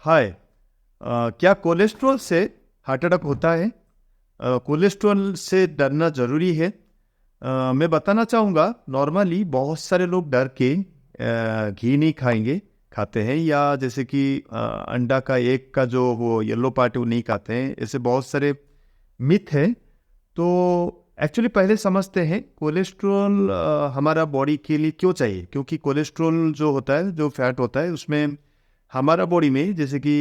हाय। क्या कोलेस्ट्रॉल से heart attack होता है? कोलेस्ट्रॉल से डरना ज़रूरी है? मैं बताना चाहूँगा, नॉर्मली बहुत सारे लोग डर के घी नहीं खाते हैं, या जैसे कि अंडा का एक का जो वो येलो पार्ट है वो नहीं खाते हैं। ऐसे बहुत सारे मिथ है। तो एक्चुअली पहले समझते हैं कोलेस्ट्रॉल हमारा बॉडी के लिए क्यों चाहिए। क्योंकि कोलेस्ट्रॉल जो होता है, जो फैट होता है, उसमें हमारा बॉडी में जैसे कि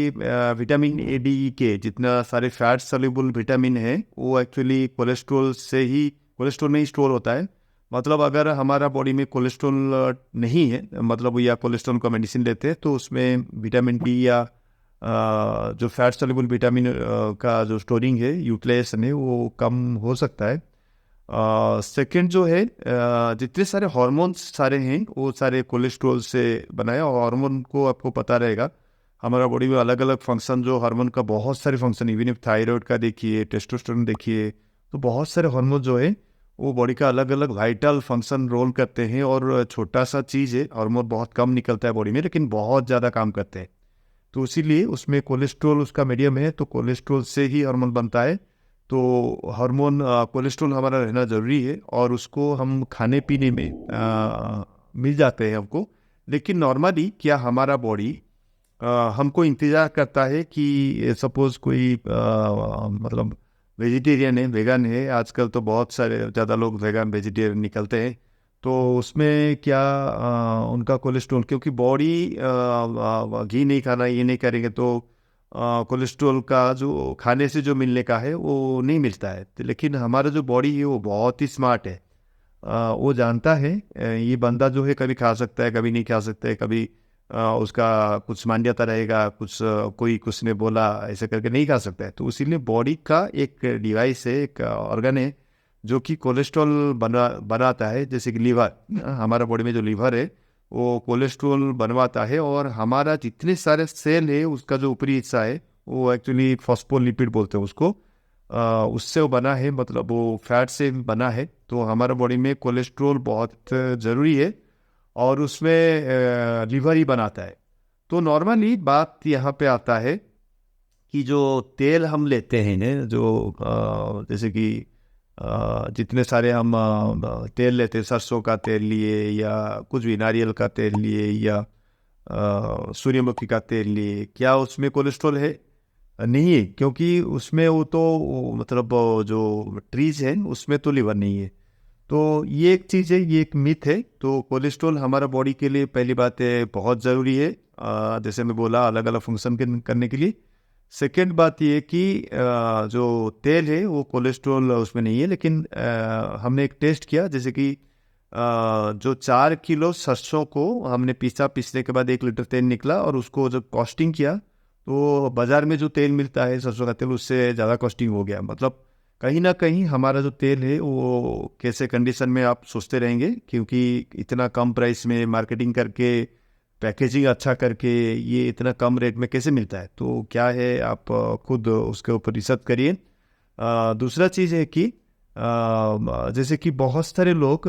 विटामिन ए, डी, ई के जितना सारे फैट सॉल्युबल विटामिन है, वो एक्चुअली कोलेस्ट्रॉल में ही स्टोर होता है। मतलब अगर हमारा बॉडी में कोलेस्ट्रॉल नहीं है, मतलब या कोलेस्ट्रॉल का मेडिसिन लेते हैं, तो उसमें विटामिन डी या जो फैट सॉल्युबल विटामिन का जो स्टोरिंग है, यूटिलाइजेशन है, वो कम हो सकता है। सेकंड जो है, जितने सारे हार्मोन्स सारे हैं वो सारे कोलेस्ट्रॉल से बनाए। और हार्मोन को आपको पता रहेगा, हमारा बॉडी में अलग अलग फंक्शन, जो हार्मोन का बहुत सारे फंक्शन, इवन if थायराइड का देखिए, टेस्टोस्टेरोन देखिए, तो बहुत सारे हार्मोन जो है वो बॉडी का अलग अलग वाइटल फंक्शन रोल करते हैं। और छोटा सा चीज़ है, हार्मोन बहुत कम निकलता है बॉडी में, लेकिन बहुत ज़्यादा काम करते हैं। तो इसीलिए उसमें कोलेस्ट्रॉल उसका मीडियम है, तो कोलेस्ट्रॉल से ही हार्मोन बनता है। तो हार्मोन कोलेस्ट्रॉल हमारा रहना ज़रूरी है, और उसको हम खाने पीने में मिल जाते हैं हमको। लेकिन नॉर्मली क्या हमारा बॉडी हमको इंतज़ार करता है कि सपोज़ कोई मतलब वेजिटेरियन है, वेगन है, आजकल तो बहुत सारे ज़्यादा लोग वेगन वेजिटेरियन निकलते हैं। तो उसमें क्या उनका कोलेस्ट्रॉल, क्योंकि बॉडी घी नहीं खाना, ये नहीं करेंगे, तो कोलेस्ट्रॉल का जो खाने से जो मिलने का है वो नहीं मिलता है। तो लेकिन हमारा जो बॉडी है वो बहुत ही स्मार्ट है। वो जानता है ये बंदा जो है कभी खा सकता है, कभी नहीं खा सकता है, कभी उसका कुछ मान्यता रहेगा, कुछ कोई कुछ ने बोला ऐसे करके नहीं खा सकता है। तो इसीलिए बॉडी का एक डिवाइस है, एक ऑर्गन है, जो कि कोलेस्ट्रॉल बनाता है। जैसे कि लीवर, हमारा बॉडी में जो लीवर है वो कोलेस्ट्रॉल बनवाता है। और हमारा जितने सारे सेल है, उसका जो ऊपरी हिस्सा है वो एक्चुअली फॉस्फोलिपिड बोलते हैं उसको। उससे वो बना है, मतलब वो फैट से बना है। तो हमारा बॉडी में कोलेस्ट्रॉल बहुत ज़रूरी है, और उसमें लीवर ही बनाता है। तो नॉर्मली बात यहाँ पे आता है कि जो तेल हम लेते हैं न, जो जैसे कि जितने सारे हम तेल लेते हैं, सरसों का तेल लिए, या कुछ भी नारियल का तेल लिए, या सूर्यमुखी का तेल लिए, क्या उसमें कोलेस्ट्रॉल है? नहीं है, क्योंकि उसमें मतलब जो ट्रीज है उसमें तो लिवर नहीं है। तो ये एक चीज़ है, ये एक मिथ है। तो कोलेस्ट्रॉल हमारा बॉडी के लिए पहली बात है बहुत ज़रूरी है, जैसे मैं बोला, अलग अलग फंक्शन करने के लिए। सेकेंड बात ये कि जो तेल है वो कोलेस्ट्रॉल उसमें नहीं है। लेकिन हमने एक टेस्ट किया, जैसे कि जो 4 किलो सरसों को हमने पीसने के बाद 1 लीटर तेल निकला, और उसको जब कॉस्टिंग किया, तो बाज़ार में जो तेल मिलता है सरसों का तेल, उससे ज़्यादा कॉस्टिंग हो गया। मतलब कहीं ना कहीं हमारा जो तेल है वो कैसे कंडीशन में आप सोचते रहेंगे, क्योंकि इतना कम प्राइस में मार्केटिंग करके, पैकेजिंग अच्छा करके, ये इतना कम रेट में कैसे मिलता है? तो क्या है, आप खुद उसके ऊपर रिसर्च करिए। दूसरा चीज़ है कि जैसे कि बहुत सारे लोग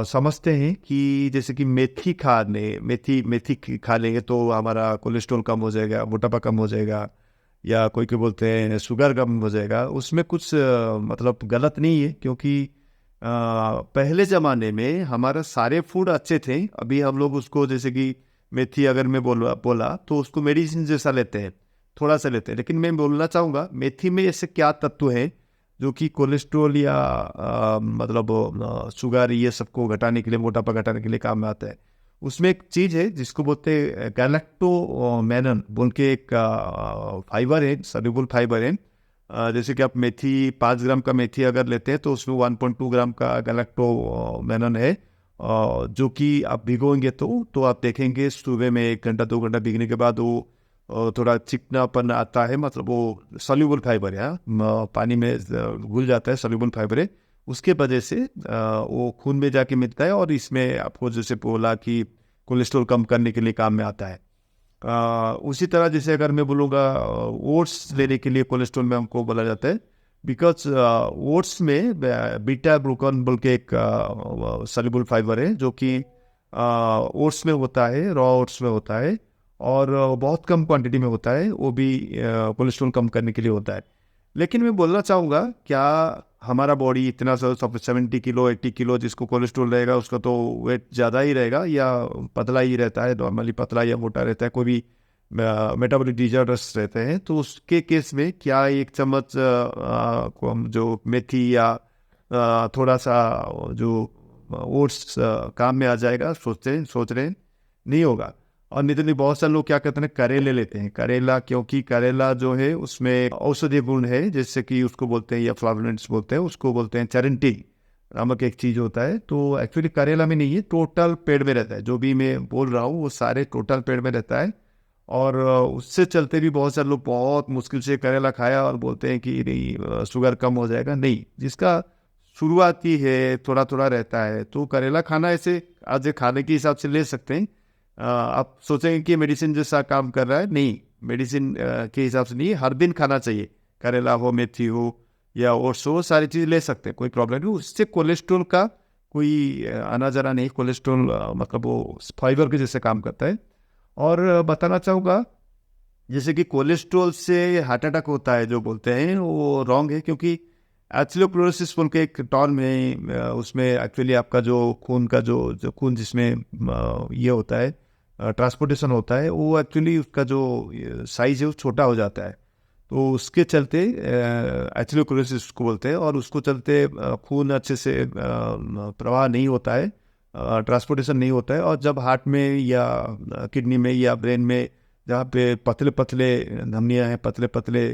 समझते हैं कि जैसे कि मेथी खा लेंगे तो हमारा कोलेस्ट्रॉल कम हो जाएगा, मोटापा कम हो जाएगा, या कोई कोई बोलते हैं शुगर कम हो जाएगा। उसमें कुछ मतलब गलत नहीं है, क्योंकि पहले ज़माने में हमारा सारे फूड अच्छे थे। अभी हम लोग उसको, जैसे कि मेथी अगर मैं बोला तो उसको मेडिसिन जैसा लेते हैं, थोड़ा सा लेते हैं। लेकिन मैं बोलना चाहूँगा, मेथी में ऐसे क्या तत्व हैं जो कि कोलेस्ट्रॉल या मतलब शुगर, ये सबको घटाने के लिए, मोटापा घटाने के लिए काम में आता है। उसमें एक चीज़ है जिसको बोलते हैं गैलेक्टोमेनन बोल के, एक फाइबर है, सल्यूबल फाइबर है। जैसे कि आप मेथी, 5 ग्राम का मेथी अगर लेते हैं, तो उसमें 1.2 ग्राम का गैलेक्टोमेनन है। जो कि आप भिगोएंगे तो आप देखेंगे सुबह में 1 घंटा 2 घंटा भीगने के बाद वो थोड़ा चिकनापन आता है। मतलब वो सॉल्यूबल फाइबर है, पानी में घुल जाता है, सॉल्यूबल फाइबर है। उसके वजह से वो खून में जाके मिलता है, और इसमें आपको जैसे बोला कि कोलेस्ट्रॉल कम करने के लिए काम में आता है। उसी तरह जैसे अगर मैं बोलूँगा, ओट्स लेने के लिए कोलेस्ट्रॉल में हमको बोला जाता है, बिकॉज ओट्स में बीटा ग्लूकन बोल के एक सॉल्युबल फाइबर है, जो कि ओट्स में होता है, रॉ ओट्स में होता है। और बहुत कम क्वांटिटी में होता है, वो भी कोलेस्ट्रॉल कम करने के लिए होता है। लेकिन मैं बोलना चाहूँगा, क्या हमारा बॉडी इतना 70 किलो 80 किलो जिसको कोलेस्ट्रॉल रहेगा उसका तो वेट ज़्यादा ही रहेगा, या पतला ही रहता है, नॉर्मली पतला या मोटा रहता है, कोई भी मेटाबॉलिक डिजॉर्डर्स रहते हैं, तो उसके केस में क्या 1 चम्मच को हम जो मेथी या थोड़ा सा जो ओट्स काम में आ जाएगा, सोच रहे हैं, नहीं होगा। और नहीं तो नहीं, बहुत सारे लोग क्या करते हैं, करेले लेते हैं, करेला, क्योंकि करेला जो है उसमें औषधीय गुण है, जैसे कि उसको बोलते हैं, या फ्लावोनॉइड्स बोलते हैं, उसको बोलते हैं चेरेंटी नामक एक चीज़ होता है। तो एक्चुअली करेला में नहीं है, टोटल पेड़ में रहता है, जो भी मैं बोल रहा हूँ वो सारे टोटल पेड़ में रहता है। और उससे चलते भी बहुत सारे लोग बहुत मुश्किल से करेला खाया और बोलते हैं कि नहीं शुगर कम हो जाएगा। नहीं, जिसका शुरुआती है, थोड़ा थोड़ा रहता है, तो करेला खाना ऐसे आज खाने के हिसाब से ले सकते हैं। आप सोचेंगे कि मेडिसिन जैसा काम कर रहा है, नहीं, मेडिसिन के हिसाब से नहीं, हर दिन खाना चाहिए। करेला हो, मेथी हो या ओट्स हो, सारी चीज़ ले सकते हैं, कोई प्रॉब्लम नहीं। उससे कोलेस्ट्रॉल का कोई आना जाना नहीं, कोलेस्ट्रॉल मतलब वो फाइबर के जैसे काम करता है। और बताना चाहूँगा, जैसे कि कोलेस्ट्रॉल से हार्ट अटैक होता है जो बोलते हैं, वो रॉन्ग है, क्योंकि एथेरोस्क्लेरोसिस बोल के एक टर्म है, उसमें एक्चुअली आपका जो खून का जो खून जिसमें ये होता है, ट्रांसपोर्टेशन होता है, वो एक्चुअली उसका जो साइज है वो छोटा हो जाता है। तो उसके चलते एथेरोस्क्लेरोसिस को बोलते हैं, और उसको चलते खून अच्छे से प्रवाह नहीं होता है, ट्रांसपोर्टेशन नहीं होता है। और जब हार्ट में या किडनी में या ब्रेन में, जहाँ पे पतले पतले धमनियाँ हैं, पतले पतले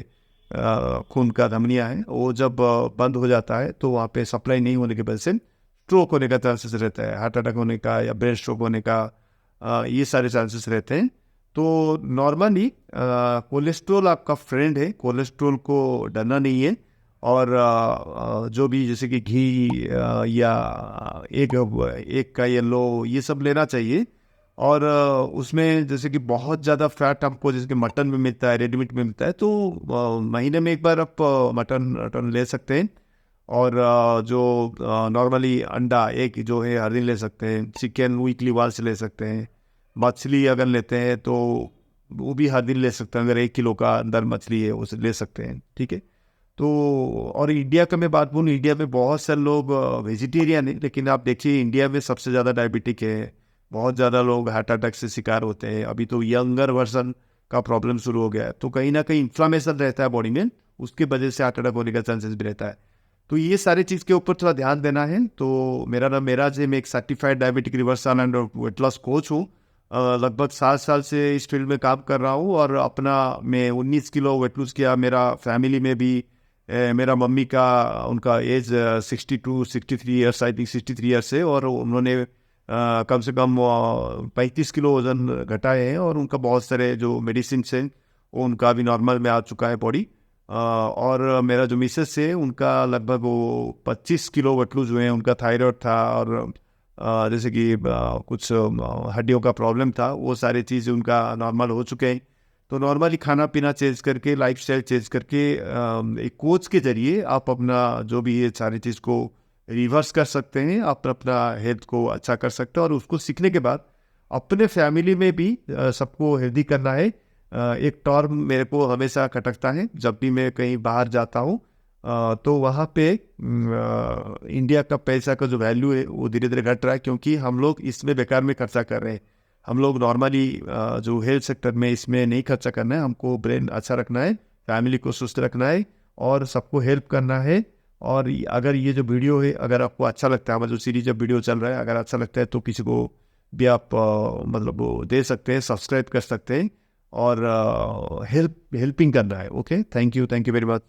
खून का धमनियाँ हैं, वो जब बंद हो जाता है, तो वहाँ पे सप्लाई नहीं होने की वजह से स्ट्रोक होने का चांसेस रहता है, हार्ट अटैक होने का या ब्रेन स्ट्रोक होने का, ये सारे चांसेस रहते हैं। तो नॉर्मली कोलेस्ट्रॉल आपका फ्रेंड है, कोलेस्ट्रॉल को डरना नहीं है। और जो भी जैसे कि घी या एक एक का येलो, ये सब लेना चाहिए। और उसमें जैसे कि बहुत ज़्यादा फैट हमको जैसे कि मटन में मिलता है, रेडीमेड में मिलता है, तो महीने में एक बार आप मटन ले सकते हैं। और जो नॉर्मली अंडा एक जो है हर दिन ले सकते हैं, चिकन वीकली वांस ले सकते हैं, मछली अगर लेते हैं तो वो भी हर दिन ले सकते हैं, अगर 1 किलो का अंदर मछली है उसे ले सकते हैं, ठीक है। तो और इंडिया का मैं बात बोलूँ, इंडिया में बहुत सारे लोग वेजिटेरियन है, लेकिन आप देखिए इंडिया में सबसे ज़्यादा डायबिटिक है, बहुत ज़्यादा लोग हार्ट अटैक से शिकार होते हैं, अभी तो यंगर वर्जन का प्रॉब्लम शुरू हो गया है। तो कहीं ना कहीं इन्फ्लामेशन रहता है बॉडी में, उसके वजह से हार्ट अटैक होने का चांसेस भी रहता है। तो ये सारी चीज़ के ऊपर थोड़ा ध्यान देना है। तो मेरा नाम मेराज है, मैं एक certified diabetic reversal and weight loss coach हूँ। लगभग 7 साल से इस फील्ड में काम कर रहा हूँ, और अपना मैं 19 किलो वेट लूज किया। मेरा फैमिली में भी मेरा मम्मी का, उनका age 62 63 years, I think 63 years है, और उन्होंने कम से कम 35 किलो वजन घटाए हैं, और उनका बहुत सारे जो मेडिसिन हैं वो उनका भी नॉर्मल में आ चुका है बॉडी। और मेरा जो मिसेस है उनका लगभग वो 25 किलो वेट लूज हुए हैं। उनका थायराइड था, और जैसे कि कुछ हड्डियों का प्रॉब्लम था, वो सारी चीज़ उनका नॉर्मल हो चुके हैं। तो नॉर्मली खाना पीना चेंज करके, लाइफस्टाइल चेंज करके, एक कोच के जरिए आप अपना जो भी ये सारी चीज़ को रिवर्स कर सकते हैं, आप अपना हेल्थ को अच्छा कर सकते हैं। और उसको सीखने के बाद अपने फैमिली में भी सबको हेल्दी करना है। एक टर्म मेरे को हमेशा खटकता है जब भी मैं कहीं बाहर जाता हूँ, तो वहाँ पे इंडिया का पैसा का जो वैल्यू है वो धीरे धीरे घट रहा है, क्योंकि हम लोग इसमें बेकार में खर्चा कर रहे हैं। हम लोग नॉर्मली जो हेल्थ सेक्टर में इसमें नहीं खर्चा करना है, हमको ब्रेन अच्छा रखना है, फैमिली को सुस्त रखना है, और सबको हेल्प करना है। और अगर ये जो वीडियो है, अगर आपको अच्छा लगता है, हमारा जो सीरीज जब वीडियो चल रहा है, अगर अच्छा लगता है तो किसी को भी आप मतलब वो दे सकते हैं, सब्सक्राइब कर सकते हैं, और हेल्पिंग करना है। Okay, thank you very much.